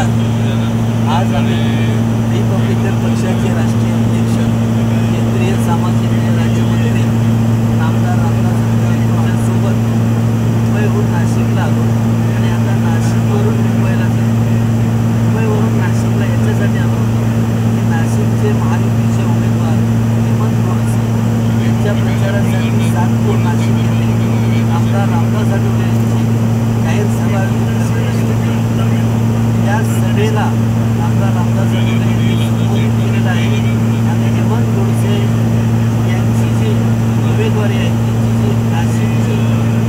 निमित्तानं आज आम्ही रिपब्लिकन पक्षाचे राष्ट्रीय अध्यक्ष, केंद्रीय सामाजिक न्याय राज्यमंत्री आमदार रामदास यांच्यासोबत मुंबईहून नाशिकला आलो आणि आता नाशिकवरून मुंबईला जातो. मुंबईवरून नाशिकला याच्यासाठी आलो होतो की नाशिकचे महायुतीचे उमेदवार हेमंत गोडसे यांच्या प्रचारासाठी 7 कोण नाशिक येथे आमदार रामदास आठवले यांची जाहीर सभा या सभेला आमदार रामदास आठवले यांनी संबोधित केलेलं आहे आणि हेमंत गोडसे यांची जी उमेदवारी आहे त्यांची जी नाशिकची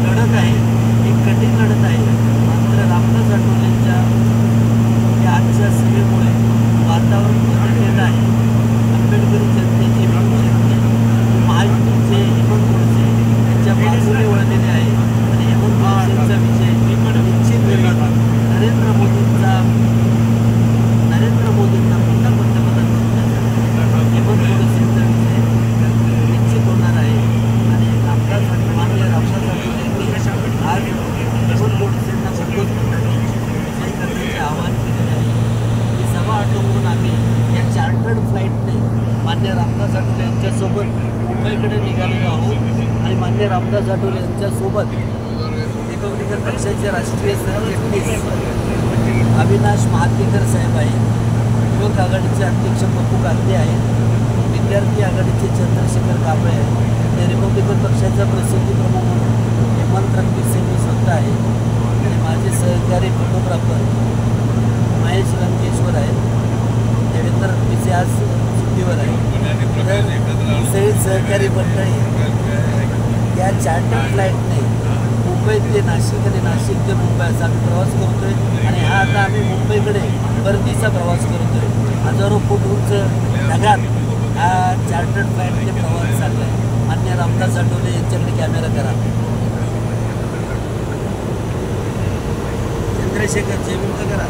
लढत आहे ही कठीण लढत आहे. मात्र रामदास आठवलेंच्या या आजच्या सभेमुळे वातावरण बदललेलं आहे. आंबेडकरी जनतेची शक्ती महायुतीचे हेमंत गोडसे यांच्या बाजूने वळलेले आहे आणि हेमंत गोडसेंचा विजय निश्चित होईल. नरेंद्र मोदींना पुन्हा पंतप्रधान करण्यासाठी हेमंत गोडसेंचा विजय निश्चित होणार आहे आणि माननीय रामदास आठवले यांनी आज हेमंत गोडसेंना संतोष करण्यासाठी विजय करण्याचे आवाहन केलेले आहे. ही सभा आटोपून आम्ही या चार्टर्ड फ्लाईटने मान्य रामदास आठवले यांच्यासोबत मुंबईकडे निघालेलो आहोत आणि मान्य रामदास आठवले यांच्यासोबत रिपब्लिकन पक्षाचे राष्ट्रीय सरचिटणीस अविनाश महातेकर साहेब आहेत, युवक आघाडीचे अध्यक्ष पप्पू कांदे आहेत, विद्यार्थी आघाडीचे चंद्रशेखर कांबळे आहेत आणि रिपब्लिकन पक्षाचा प्रसिद्धी प्रमुख म्हणून हेमंत रणवीर सिंग स्वतः आहे आणि माझे सहकारी फोटोग्राफर महेश लंकेश्वर आहेत. देवेंद्र रणवीर आज सुट्टीवर आहे. तर ही सगळी सहकारी मंडळी या चार्टर्ड फ्लाईटने मुंबई ते नाशिक आणि नाशिक ते मुंबई असा आम्ही प्रवास करतो आहे आणि हा आता आम्ही मुंबईकडे परतीचा प्रवास करतो आहे. हजारो फूट उंच ढगात हा चार्टर्ड फ्लाईटने प्रवास चालला आहे. मान्य रामदास आठवले यांच्याकडे कॅमेरा करा. चंद्रशेखर जयवंत करा.